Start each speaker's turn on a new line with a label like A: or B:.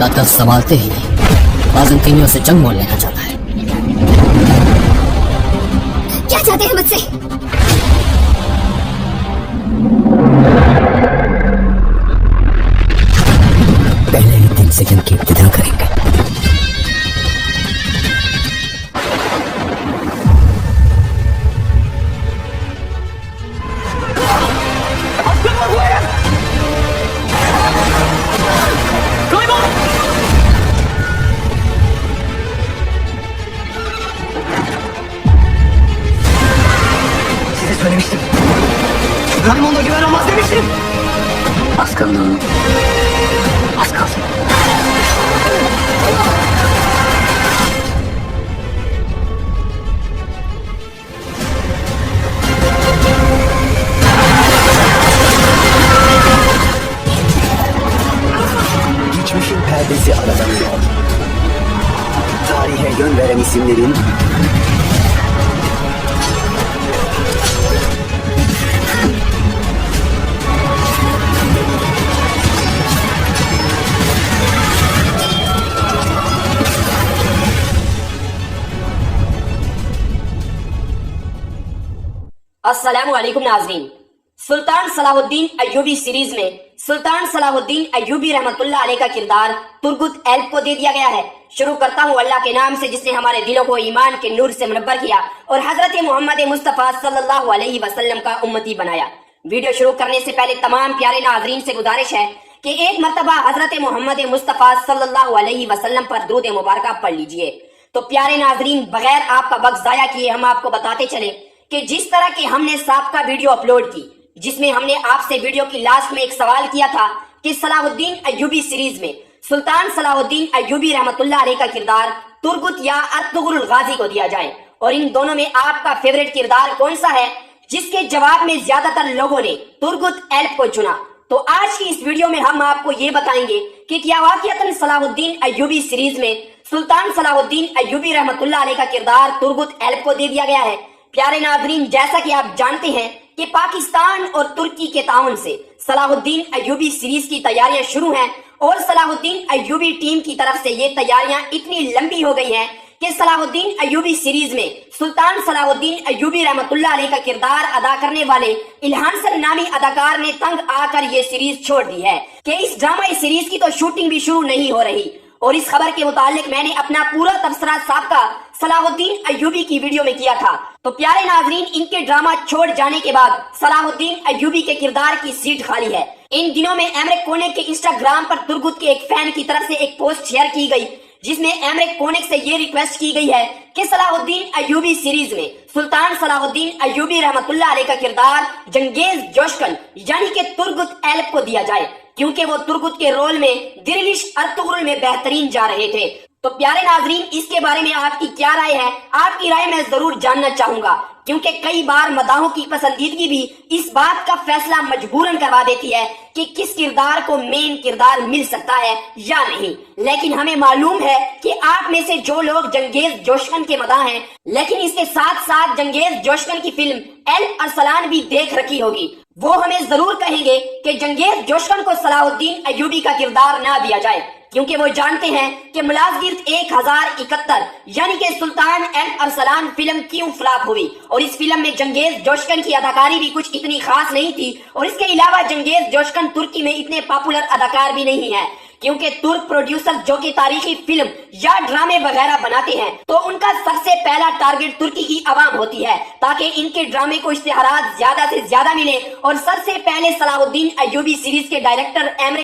A: का तर्ज संभालते ही बाज़ंतीनियों से जंग मोल लेना चाहता है।
B: क्या चाहते हैं मुझसे?
A: पहले ही दिन से जंग की इब्तिदा करेंगे।
C: Söylemiştim. Raymonda güven olmaz demiştim.
A: Az kaldı. Az kaldı.
C: Geçmişin perdesi aralanıyor. Tarihe yön veren isimlerin
D: अस्सलामुअलैकुम नाज़रीन। सुल्तान सलाहुद्दीन अय्यूबी सीरीज में सुल्तान सलाहुद्दीन अय्यूबी रहमतुल्लाह अलैह का किरदार तुर्गुत एल्ब को दे दिया गया है। शुरू करता हूँ अल्लाह के नाम से जिसने हमारे दिलों को ईमान के नूर से मुनव्वर किया और हजरत मोहम्मद मुस्तफ़ा सल्लल्लाहु अलैहि वसल्लम का उम्मती बनाया। वीडियो शुरू करने से पहले तमाम प्यारे नाज़रीन से गुजारिश है कि एक मर्तबा हजरत मोहम्मद मुस्तफ़ा सल्लल्लाहु अलैहि वसल्लम पर दुरूद मुबारक पढ़ लीजिए। तो प्यारे नाज़रीन, बगैर आपका वक्त ज़ाया किए हम आपको बताते चले कि जिस तरह की हमने साबका वीडियो अपलोड की, जिसमें हमने आपसे वीडियो की लास्ट में एक सवाल किया था कि सलाहुद्दीन अय्यूबी सीरीज में सुल्तान सलाहुद्दीन अय्यूबी रहमतुल्लाह अलैह का किरदार तुर्गुत या अर्तुगरुल गाजी को दिया जाए और इन दोनों में आपका फेवरेट किरदार कौन सा है, जिसके जवाब में ज्यादातर लोगों ने तुर्गुत एल्ब को चुना। तो आज की इस वीडियो में हम आपको ये बताएंगे कि क्या वाकईतन सलाहुद्दीन अय्यूबी सीरीज में सुल्तान सलाहुद्दीन अय्यूबी रहमतुल्लाह अलैह का किरदार तुर्गुत एल्ब को दे दिया गया है। प्यारे नाज़रीन, जैसा कि आप जानते हैं कि पाकिस्तान और तुर्की के ताउन से सलाहुद्दीन अय्यूबी सीरीज की तैयारियां शुरू हैं और सलाहुद्दीन अय्यूबी टीम की तरफ से ये तैयारियां इतनी लंबी हो गई हैं कि सलाहुद्दीन अय्यूबी सीरीज में सुल्तान सलाहुद्दीन अय्यूबी रहमतुल्लाह अलैह का किरदार अदा करने वाले इल्हानसन नामी अदाकार ने तंग आकर ये सीरीज छोड़ दी है कि इस ड्रामा सीरीज की तो शूटिंग भी शुरू नहीं हो रही। और इस खबर के मुतालिक मैंने अपना पूरा तबसरा साबका सलाहुद्दीन अय्यूबी की वीडियो में किया था। तो प्यारे नाज़रीन, इनके ड्रामा छोड़ जाने के बाद सलाहुद्दीन अय्यूबी के किरदार की सीट खाली है। इन दिनों में एमरेक कोनेक के इंस्टाग्राम पर तुर्गुत के एक फैन की तरफ से एक पोस्ट शेयर की गई जिसमें एमरेक कोनेक से ये रिक्वेस्ट की गई है कि सलाहुद्दीन अय्यूबी सीरीज में सुल्तान सलाहुद्दीन अय्यूबी रहमतुल्लाह अलैह का किरदार जंगेज जोशकन यानी कि तुर्गुत एल्ब को दिया जाए, क्योंकि वो तुर्गुत के रोल में दिरविश अर्तुगरुल में बेहतरीन जा रहे थे। तो प्यारे नाज़रीन, इसके बारे में आपकी क्या राय है? आपकी राय मैं जरूर जानना चाहूंगा, क्योंकि कई बार मदाहों की पसंदीदगी भी इस बात का फैसला मजबूरन करवा देती है कि किस किरदार को मेन किरदार मिल सकता है या नहीं। लेकिन हमें मालूम है कि आप में से जो लोग जंगेज जोशकन के मदाह हैं, लेकिन इसके साथ साथ जंगेज जोशकन की फिल्म एल अरसलान भी देख रखी होगी, वो हमें जरूर कहेंगे कि जंगेज जोशकन को सलाहुद्दीन अय्यूबी का किरदार ना दिया जाए, क्योंकि वो जानते हैं कि मुलाज़गिर्द 1071 यानी कि सुल्तान एल अरसलान फिल्म क्यों फ्लॉप हुई। और इस फिल्म में जंगेज जोशकन की अदाकारी भी कुछ इतनी खास नहीं थी और इसके अलावा जंगेज जोशकन तुर्की में इतने पॉपुलर अदाकार भी नहीं है, क्योंकि तुर्क प्रोड्यूसर जो कि तारीखी फिल्म या ड्रामे वगैरह बनाते हैं तो उनका सबसे पहला टारगेट तुर्की की आवाम होती है, ताकि इनके ड्रामे को इश्तिहारात ज्यादा से ज्यादा मिले। और सबसे पहले सलाहुद्दीन अय्यूबी सीरीज के डायरेक्टर एमरे